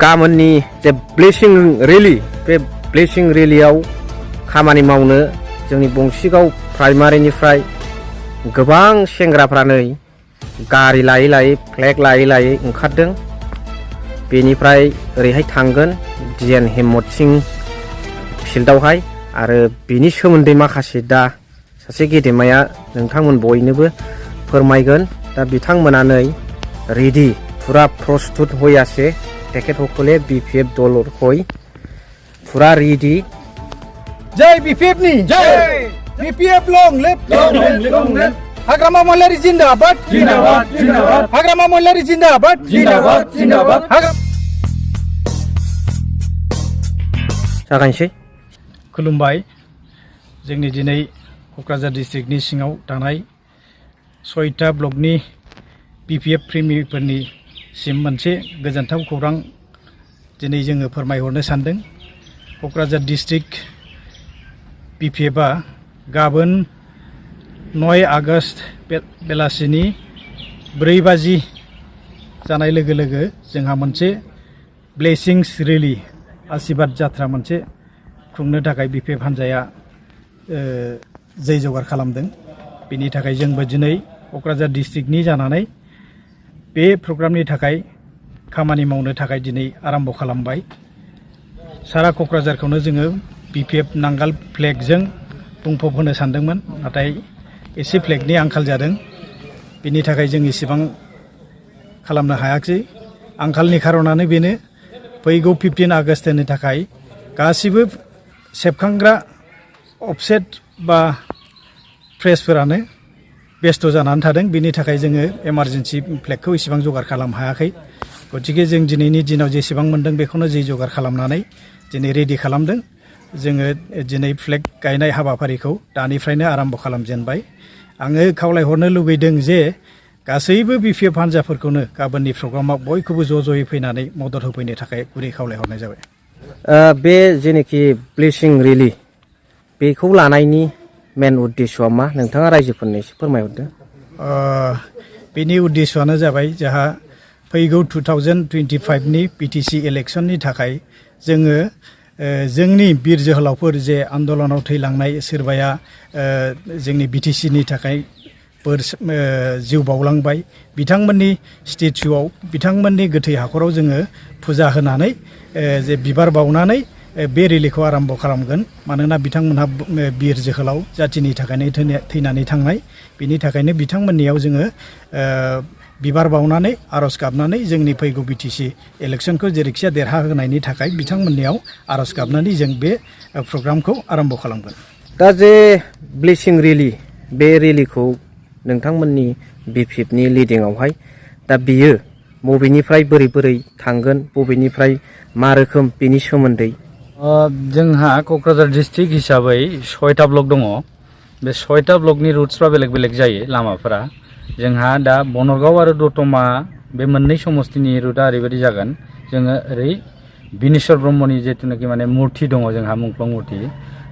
गामोननि जे blessing rally बे blessing रेलियाव खामानि मावनो जोंनि बंसिगाव प्राइमारिनिफ्राय गोबां सेंग्राफ्रानो गारि लायै लायै फ्लेग लायै लायै ओंखारदों। बेनिफ्राय ओरैहाय थांगोन डिएन हेमत सिं फिल्डआवहाय आरो बिनि सोमोन्दै माखासे दा सासे गेदेमाया नोंथांमोन बयनोबो फोरमायगोन। दा बिथांमोना नै रेडि पुरा प्रस्तुत हई आछे तेखेतসকলে BPF दलर हई पुरा रेडि। जय BPF नि जय BPF लं लेफ्ट हाग्रामा मलारि जिन्दाबाद जिन्दाबाद जिन्दाबाद हाग्रामा मलारि जिन्दाबाद जिन्दाबाद जिन्दाबाद जागायनोसै। खुलुमबाय। जोंनि दिनै क'क्राझार डिस्ट्रिक्टनि सिङाव थानाय 6टा ब्लकनि BPF प्रेमिफोरनि सिम मोनसे गोजोनथाव खौरां दिनै जोङो फोरमायहरनो सानदों। क'क्राझार डिस्ट्रिक्ट BPFआ गाबोन 9 आगष्ट बेलासिनि 4 बाजि जानाय लोगो लोगो जोंहा मोनसे ब्लेसिंस रेलि आशीर्बाद जात्रा मोनसे खुंनो थाखाय BPF हान्जाया जै जगार खालामदों। बेनि थाखाय जोंबो दिनै क'क्राझार डिस्ट्रिक्टनि जानानै बे प्रग्रामनि थाखाय खामानि मावनो थाखाय दिनै आरम्भ खालामबाय। सारा क'क्राझारखौनो जोङो BPF नांगाल फ्लेगजों बुंफब होनो सानदोंमोन, नाथाय एसे फ्लेगनि आंखाल जादों। बेनि थाखाय जों इसेबां खालामनो हायाखै। आंखालनि खारनानो बेनो फैगौ 15 आगष्टनि थाखाय गासिबो सेबखांग्रा अफसेट बा प्रेसफोरानो बेस्थ' जानानै थादों। बेनि थाखाय जोङो इमारजेन्सि फ्लेगखौ इसेबां जगार खालामनो हायाखै। गतिके जों दिनैनि दिनाव जेसेबां मोन्दों बेखौनो जै जगार खालामनानै दिनै रेडि खालामदों। जोङो दिनै फ्लेग गायनाय हाबाफारिखौ दानिफ्रायनो आरम्भ खालामजेनबाय। आङो खावलायहरनो लुगैदों जे गासैबो BPF हान्जाफोरखौनो गाबोननि प्रग्रामाव बयखौबो ज'-ज'यै फैनानै मदद होफैनो थाखाय गुरै खावलायहरनाय जाबाय। बे जेनेखि ब्लेसिं रेलि बेखौ लानायनि मेन उद्देश्यआ मा नोंथाङा रायजोफोरनो एसे फोरमायहरदो। बेनि उद्देश्यआनो जाबाय जोंहा फैगौ 2025 नि PTC इलेक्शननि थाखाय जोङो जोंनि बिर जोहोलावफोर जे आन्दलनाव थैलांनाय सोरबाया जोंनि BTC नि थाखाय जिउ बावलांबाय, बिथांमोननि स्टेचुआव बिथांमोननि गोथै हाखराव जोङो फुजा होनानै जे बिबार बावनानै बे रेलिखौ आरम्भ खालामगोन। मानोना बिथांमोनहा बिर जोहोलाव जाथिनि थाखायनो थैनानै थांनाय। बिनि थाखायनो बिथांमोननियाव जोङो बिबार बावनानै आर'ज गाबनानै जोंनि फैगौ BTC इलेक्शनखौ जेरैखिया देरहाहोनायनि थाखाय बिथांमोननियाव आर'ज गाबनानै जों बे प्रग्रामखौ आरम्भ खालामगोन। दा जे ब्लेसिं रेलि बे रेलिखौ नोंथांमोननि BPF नि लिडिंआवहाय दा बियो बबेनिफ्राय बोरै बोरै थांगोन, बबेनिफ्राय मा रोखोम बेनि सोमोन्दै जोंहा क'क्राझार डिस्ट्रिक्ट हिसाबै 6टा ब्लक दङ। बे 6टा ब्लकनि रुट्सफ्रा बेलेग बेलेग जायो लामाफोरा। जोंहा दा बनरगाव आरो दतमा बे मोननै समस्तिनि रुटआ ओरैबायदि जागोन। जोङो ओरै बिनेश्वर ब्रह्मनि जिथुनाखि माने मुर्ति दङ जोंहा मुंख्लं मुर्ति,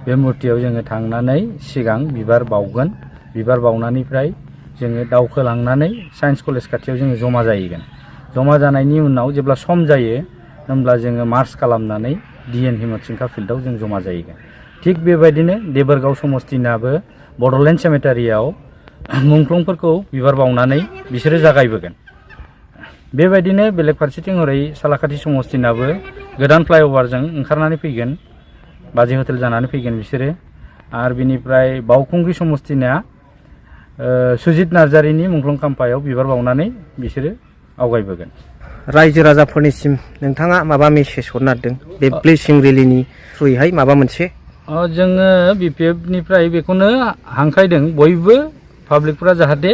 बे मुर्तियाव जोङो थांनानै सिगां बिबार बावगोन। बिबार बावनायनिफ्राय जोङो दावखोलांनानै साइन्स कलेज खाथियाव जोङो जमा जाहैगोन। जमा जानायनि उनाव जेब्ला सम जायो होमब्ला जोङो मार्च खालामनानै डिएन हेमत सिंखा फिल्डआव जों जमा जाहैगोन। थिग बेबायदिनो देबोरगाव समस्तिनाबो बड'लेण्ड सेमेटारियाव मुंख्लंफोरखौ बिबार बावनानै बिसोरो जागायबोगोन। बेबायदिनो बेलेग फारसेथिं हरै सालाकाथि समस्तिनाबो गोदान फ्लाइअभारजों ओंखारनानै फैगोन, बाजै हटेल जानानै फैगोन बिसोरो। आरो बिनिफ्राय बावखुंग्रि समस्तिना सुजित नार्जारिनि मुंख्लं खाम्फायाव बिबार बावनानै बिसोरो आवगायबोगोन। रायजो राजाफोरनिसिम नोंथाङा माबा मेसेज हरनो नागिरदों बे ब्लेसिं रेलिनि थ्रुयैहाय माबा मोनसे? जोङो BPF निफ्राय बेखौनो हांख्रायदों बयबो पाब्लिकफोरा जाहाथे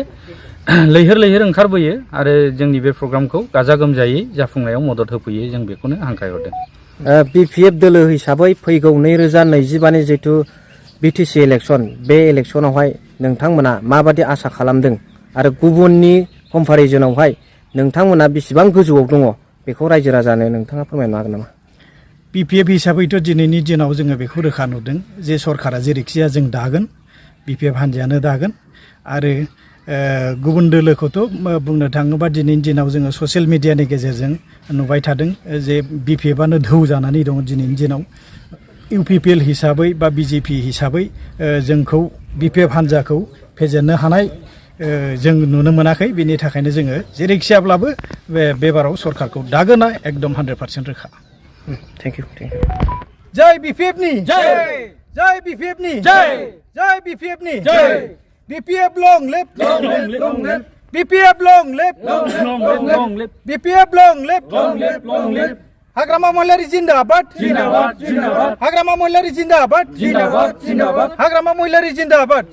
लैहोर लैहोर ओंखारबोयो आरो जोंनि बे प्रग्रामखौ गाजा गोमजायै जाफुंनायाव मदद होफैयो, जों बेखौनो हांख्रायहरदों। BPF दोलो हिसाबै फैगौ 2025नि जिथु BTC इलेक्शन बे इलेक्शनावहाय नोंथांमोना माबादि आसा खालामदों आरो गुबुननि कम्पेरिजनावहाय नोंथांमोना बेसेबां गोजौआव दङ बेखौ रायजो राजानो नोंथाङा फोरमायनो हागोन नामा? BPF हिसाबैथ' दिनैनि दिनाव जोङो बेखौ रोखा नुदों जे सरकारा जेरैखिया जों दागोन, BPF हान्जायानो दागोन आरो गुबुन दोलोखौथ' बुंनो थाङोबा दिनैनि दिनाव जोङो ससियेल मिडियानि गेजेरजों नुबाय थादों जे BPF-आनो धौ जानानै दङ दिनैनि दिनाव UPPL हिसाबै बा BJP हिसाबै जोंखौ BPF हान्जाखौ फेजेननो हानाय जों नुनो मोनाखै बेनि थाखायनो जोङो जेरैखियाब्लाबो बेबाराव सरकारखौ दागोना एकदम 100% रोखा थेंक इउ जय BPF-नि जय BPF-नि जय BPF-नि BPF long live BPF long live BPF long live Hagrama Mohilary जिन्दाबाद हाग्रामा महिलारि जिन्दाबाद हाग्रामा महिलारि जिन्दाबाद